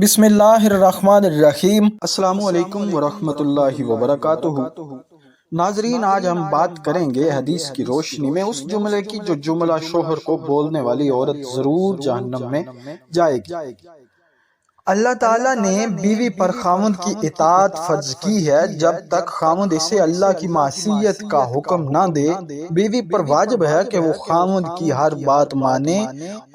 बिस्मिल्लाहिर्रहमानिर्रहीम। अस्सलाम वालेकुम वरहमतुल्लाहि वबरकातुहू। नाजरीन, आज हम बात करेंगे हदीस की रोशनी में उस जुमले की जो जुमला शोहर को बोलने वाली औरत जरूर जहन्नम में जाएगी। अल्लाह ताला ने बीवी पर खामुद की इताअत फर्ज की है। जब तक खामुद इसे अल्लाह की मासियत का हुक्म ना दे, बीवी पर वाजिब है कि वो खामुद की हर बात माने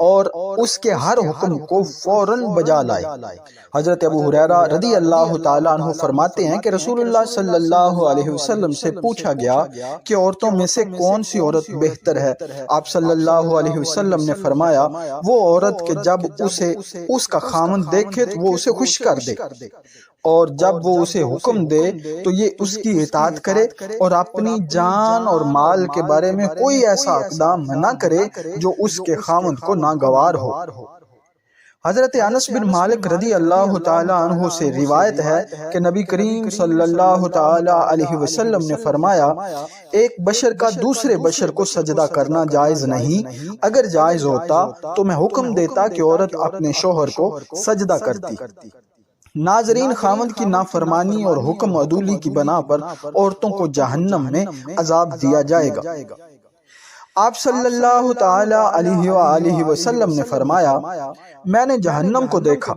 और उसके हर हुक्म को फौरन बजा लाए। हजरत अबू हुरैरा रदी अल्लाह ताला अन्हु फरमाते हैं कि रसूलुल्लाह सल्लल्लाहु अलैहि वसल्लम से पूछा गया कि औरतों में से कौन सी औरत बेहतर है। आप सल्लल्लाहु अलैहि वसल्लम ने फरमाया, वो औरत के जब उसे उसका खामन देखे तो वो उसे खुश कर दे, और जब वो उसे हुक्म दे तो ये उसकी इताअत करे और अपनी जान और माल के बारे में कोई ऐसा इक़दाम न करे जो उसके खामन को नागवार हो। हजरत अनस बिन मालिक रदी अल्लाह ताला अन्हु से रिवायत है कि नबी करीम सल्लल्लाहु ताला अलैहि वसल्लम ने फरमाया, एक बशर का दूसरे बशर को सजदा करना जायज नहीं। अगर जायज होता तो मैं हुक्म देता कि औरत अपने शोहर को सजदा करती। नाजरीन, खामद की नाफरमानी और हुक्म अदूली की बना पर औरतों को जहन्नम में अजाब दिया जाएगा। आप सल्लल्लाहु ताला अलैहि वसल्लम ने फरमाया, मैंने जहन्नम को देखा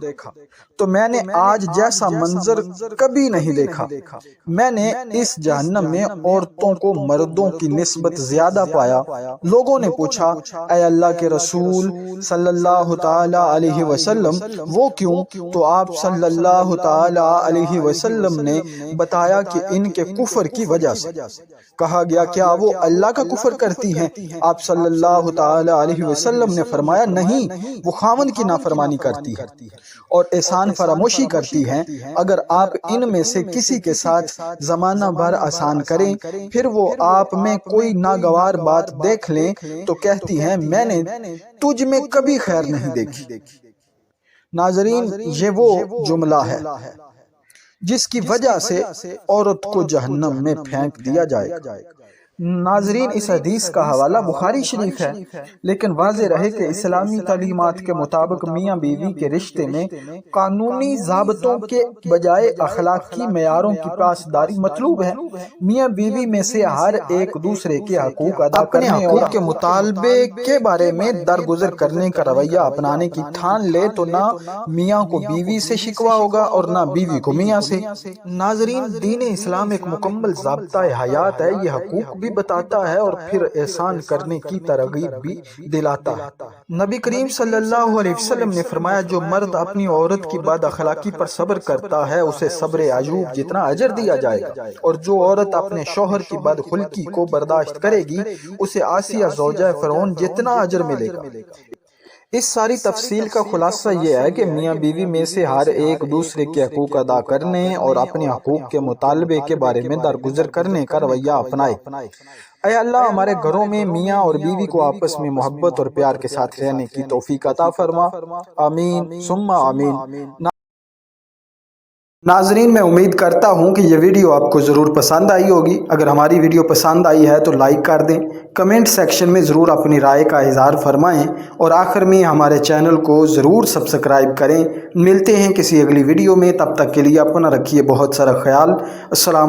तो मैंने आज जैसा मंजर कभी नहीं देखा। मैंने इस जहन्नम में औरतों को मर्दों की निस्बत ज्यादा पाया। लोगों ने पूछा, ऐ अल्लाह के रसूल सल्लल्लाहु ताला अलैहि वसल्लम, वो क्यों? तो आप सल्लल्लाहु ताला अलैहि वसल्लम ने बताया कि इनके कुफर की वजह से। कहा गया, क्या वो अल्लाह का कुफर करती हैं? आप सल्लल्लाहु ताला अलैहि वसल्लम ने फरमाया, नहीं, वो खामन की नाफरमानी करती है और एहसान फरामोशी करती हैं। अगर आप इनमें से किसी के साथ जमाना भर एहसान करें, फिर वो आप में कोई नागवार बात देख लें तो कहती हैं, मैंने तुझ में कभी खैर नहीं देखी। नाजरीन, ये वो जुमला है जिसकी वजह से औरत को जहन्नम में फेंक दिया जाएगा। नाजरीन, इस हदीस का हवाला बुखारी शरीफ है, लेकिन वाज़े रहे कि इस्लामी तालीमात के मुताबिक मियाँ बीवी के रिश्ते में कानूनी ज़ाब्तों के बजाय अखलाकी मेयारों की पासदारी मतलूब है। मियाँ बीवी में से हर एक दूसरे के हकूक अदा करने और के मुतालबे के बारे में दरगुजर करने का रवैया अपनाने की ठान ले तो ना मियाँ को बीवी से शिकवा होगा और ना बीवी को मियाँ से। नाजरीन, दीन इस्लाम एक मुकम्मल ज़ाब्ता हयात है। ये हकूक भी बताता है और फिर एहसान करने की तरगीब भी दिलाता है। नबी करीम सल्लल्लाहु अलैहि वसल्लम ने फरमाया, जो मर्द अपनी औरत की बद अखलाकी पर सब्र करता है उसे सब्र अयूब जितना अजर दिया जाएगा, और जो औरत अपने शौहर की बदखुल्की को बर्दाश्त करेगी उसे आसिया ज़ौजा फ़िरौन जितना अजर मिलेगा। इस सारी तफसील का खुलासा यह है कि मियाँ बीवी में से हर एक दूसरे के हकूक अदा करने और अपने हकूक के मुतालबे के बारे में दरगुजर करने का रवैया अपनाए। ऐ अल्लाह, हमारे घरों में मियाँ और बीवी को आपस में मोहब्बत और प्यार के साथ रहने की तौफीक अता फरमा। आमीन सुम्मा आमीन। नाजरीन, मैं उम्मीद करता हूँ कि ये वीडियो आपको ज़रूर पसंद आई होगी। अगर हमारी वीडियो पसंद आई है तो लाइक कर दें, कमेंट सेक्शन में ज़रूर अपनी राय का इज़हार फरमाएं और आखिर में हमारे चैनल को ज़रूर सब्सक्राइब करें। मिलते हैं किसी अगली वीडियो में, तब तक के लिए अपना रखिए बहुत सारा ख्याल। अस्सलाम।